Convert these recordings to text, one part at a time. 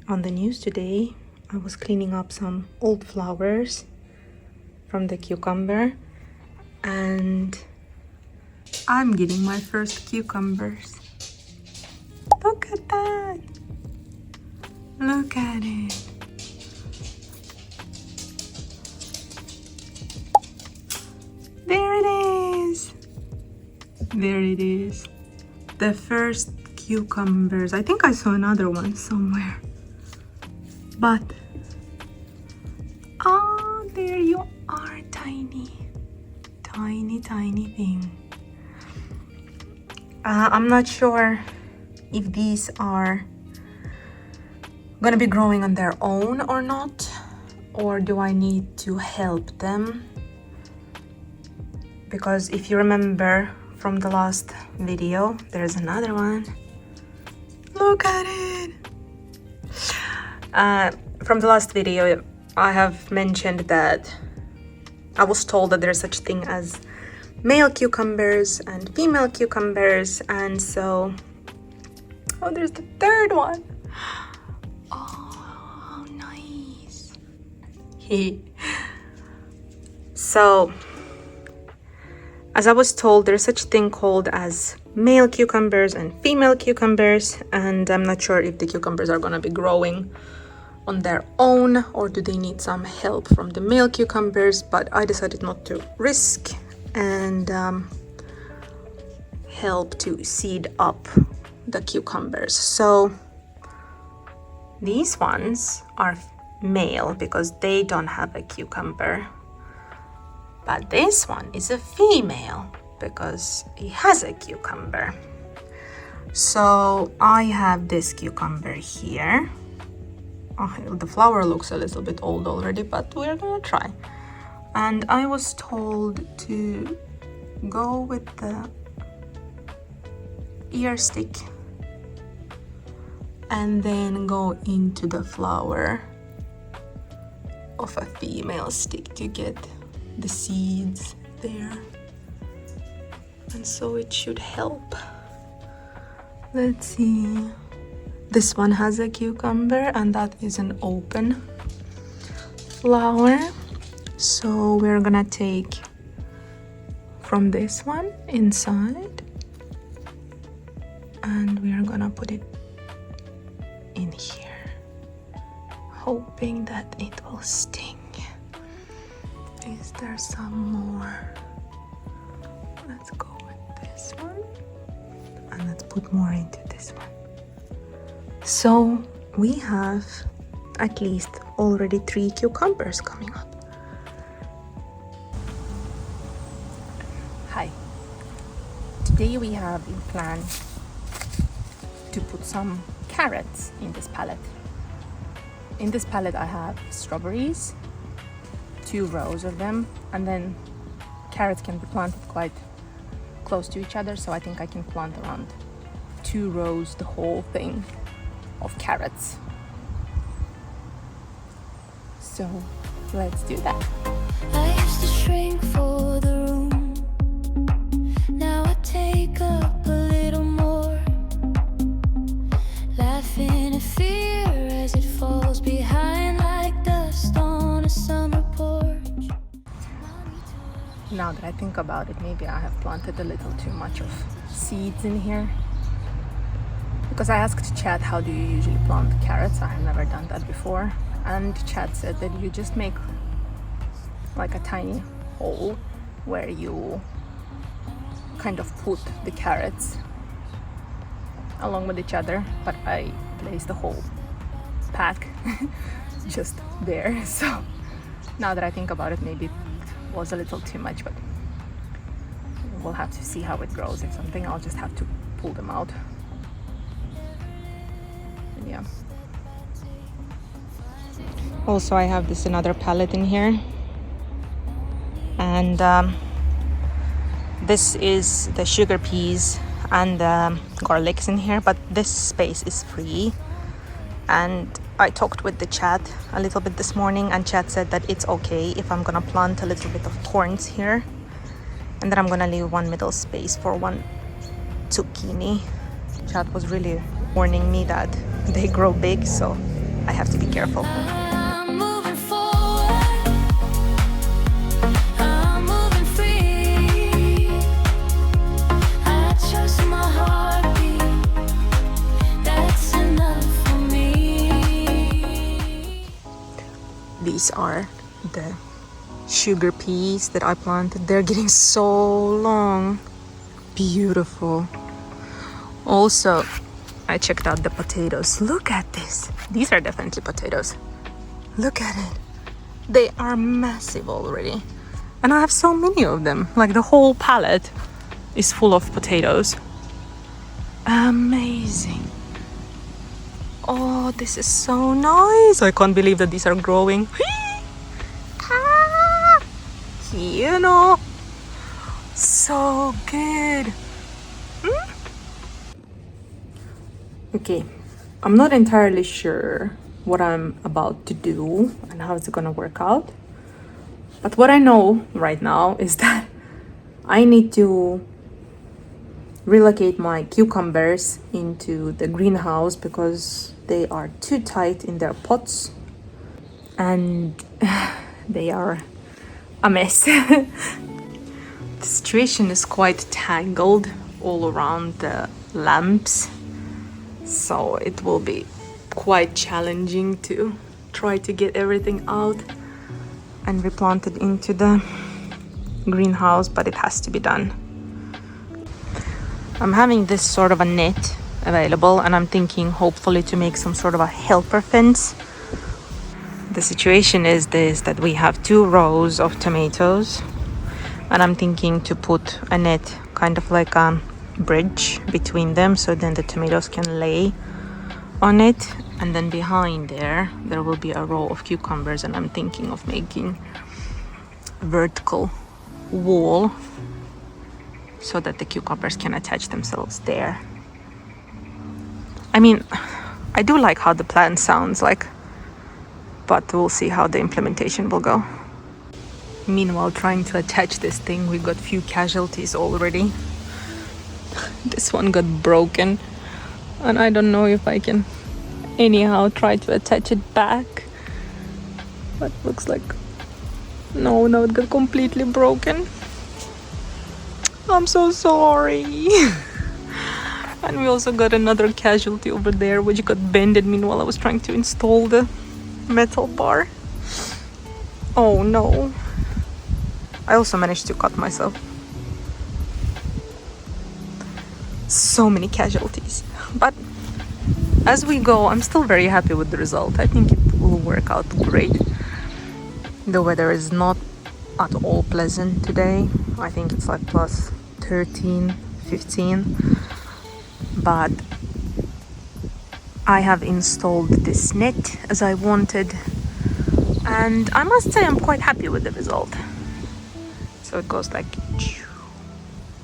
On the news today, I was cleaning up some old flowers from the cucumber, and I'm getting my first cucumbers. Look at that! Look at it! There it is! There it is. The first cucumbers. I think I saw another one somewhere. But, oh, there you are, tiny, tiny, tiny thing. I'm not sure if these are gonna be growing on their own or not, or do I need to help them? Because if you remember from the last video, there's another one. Look at it! From the last video, I have mentioned that I was told that there's such thing as male cucumbers and female cucumbers, and so, oh, there's the third one. Oh, nice. So, as I was told, there's such thing called as male cucumbers and female cucumbers, and I'm not sure if the cucumbers are gonna be growing on their own or do they need some help from the male cucumbers, but I decided not to risk and help to seed up the cucumbers. So these ones are male because they don't have a cucumber, but this one is a female because it has a cucumber. So I have this cucumber here. Oh, the flower looks a little bit old already, but we're gonna try. And I was told to go with the ear stick and then go into the flower of a female stick to get the seeds there. And so it should help. Let's see. This one has a cucumber and that is an open flower. So we're gonna take from this one inside and we are gonna put it in here, hoping that it will sting. Is there some more? Let's go with this one and let's put more into this one. So we have at least already 3 cucumbers coming up. Hi. Today we have in plan to put some carrots in this pallet. In this pallet I have strawberries, 2 rows of them, and then carrots can be planted quite close to each other, so I think I can plant around 2 rows the whole thing of carrots. So let's do that. I used to shrink for the room. Now I take up a little more, laughing at fear as it falls behind like dust on a summer porch. Now that I think about it, maybe I have planted a little too much of seeds in here. Because I asked Chad, how do you usually plant carrots? I have never done that before. And Chad said that you just make like a tiny hole where you kind of put the carrots along with each other. But I placed the whole pack just there. So now that I think about it, maybe it was a little too much, but we'll have to see how it grows. If something, I'll just have to pull them out. Yeah. Also, I have this another pallet in here, and this is the sugar peas and the garlics in here, but this space is free. And I talked with the Chad a little bit this morning, and Chad said that it's okay if I'm gonna plant a little bit of corns here, and then I'm gonna leave one middle space for one zucchini. Chad was really warning me that they grow big, so I have to be careful. I'm moving forward. I'm moving free. I trust my heartbeat. That's enough for me. These are the sugar peas that I planted. They're getting so long. Beautiful. Also, I checked out the potatoes. Look at this. These are definitely potatoes. Look at it. They are massive already. And I have so many of them. Like the whole pallet is full of potatoes. Amazing. Oh, this is so nice. I can't believe that these are growing. You know, so good. Okay, I'm not entirely sure what I'm about to do and how it's gonna work out. But what I know right now is that I need to relocate my cucumbers into the greenhouse because they are too tight in their pots and they are a mess. The situation is quite tangled all around the lamps, so it will be quite challenging to try to get everything out and replant it into the greenhouse, but it has to be done. I'm having this sort of a net available and I'm thinking hopefully to make some sort of a helper fence. The situation is this, that we have 2 rows of tomatoes and I'm thinking to put a net, kind of like a bridge between them, so then the tomatoes can lay on it, and then behind there will be a row of cucumbers, and I'm thinking of making a vertical wall so that the cucumbers can attach themselves there. I mean, I do like how the plan sounds like, but we'll see how the implementation will go. Meanwhile, trying to attach this thing, we got few casualties already. This one got broken and I don't know if I can anyhow try to attach it back, but looks like no, it got completely broken. I'm so sorry. And we also got another casualty over there which got bended meanwhile I was trying to install the metal bar. Oh no. I also managed to cut myself. So many casualties. But as we go, I'm still very happy with the result. I think it will work out great. The weather is not at all pleasant today. I think it's like plus 13, 15. But I have installed this net as I wanted. And I must say I'm quite happy with the result. So it goes like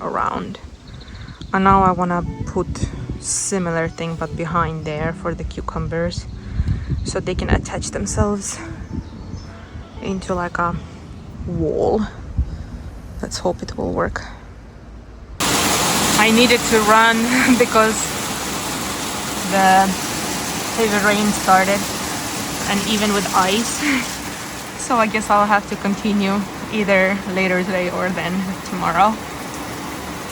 around. And now I want to put similar thing but behind there for the cucumbers, so they can attach themselves into like a wall. Let's hope it will work. I needed to run because the heavy rain started, and even with ice. So I guess I'll have to continue either later today or then tomorrow.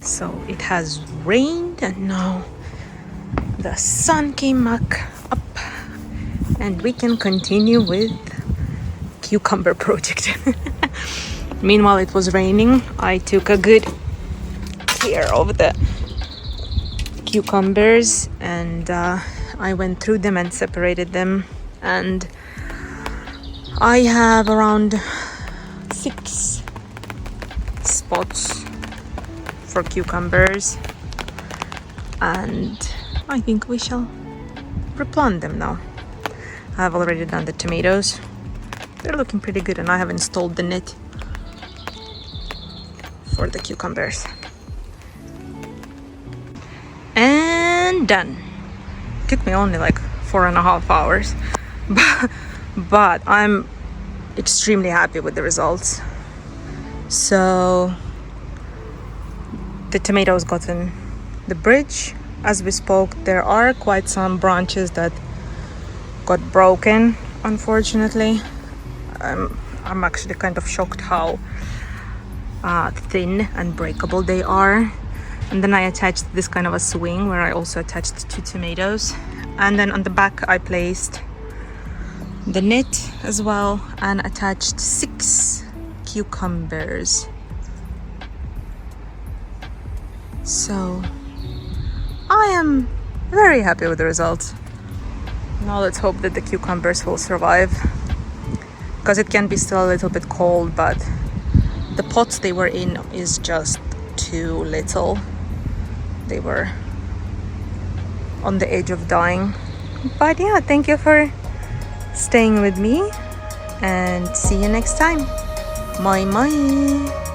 So it has rained and now the sun came back up and we can continue with cucumber project. Meanwhile it was raining. I took a good care of the cucumbers and I went through them and separated them, and I have around 6 spots for cucumbers, and I think we shall replant them now. I have already done the tomatoes. They're looking pretty good, and I have installed the net for the cucumbers. And done. Took me only like 4.5 hours, but I'm extremely happy with the results. So the tomatoes gotten the bridge. As we spoke, there are quite some branches that got broken, unfortunately. I'm actually kind of shocked how thin and breakable they are. And then I attached this kind of a swing where I also attached 2 tomatoes. And then on the back I placed the net as well and attached 6 cucumbers. So I am very happy with the result. Now let's hope that the cucumbers will survive, because it can be still a little bit cold, but the pot they were in is just too little. They were on the edge of dying. But yeah, thank you for staying with me and see you next time. Moi moi!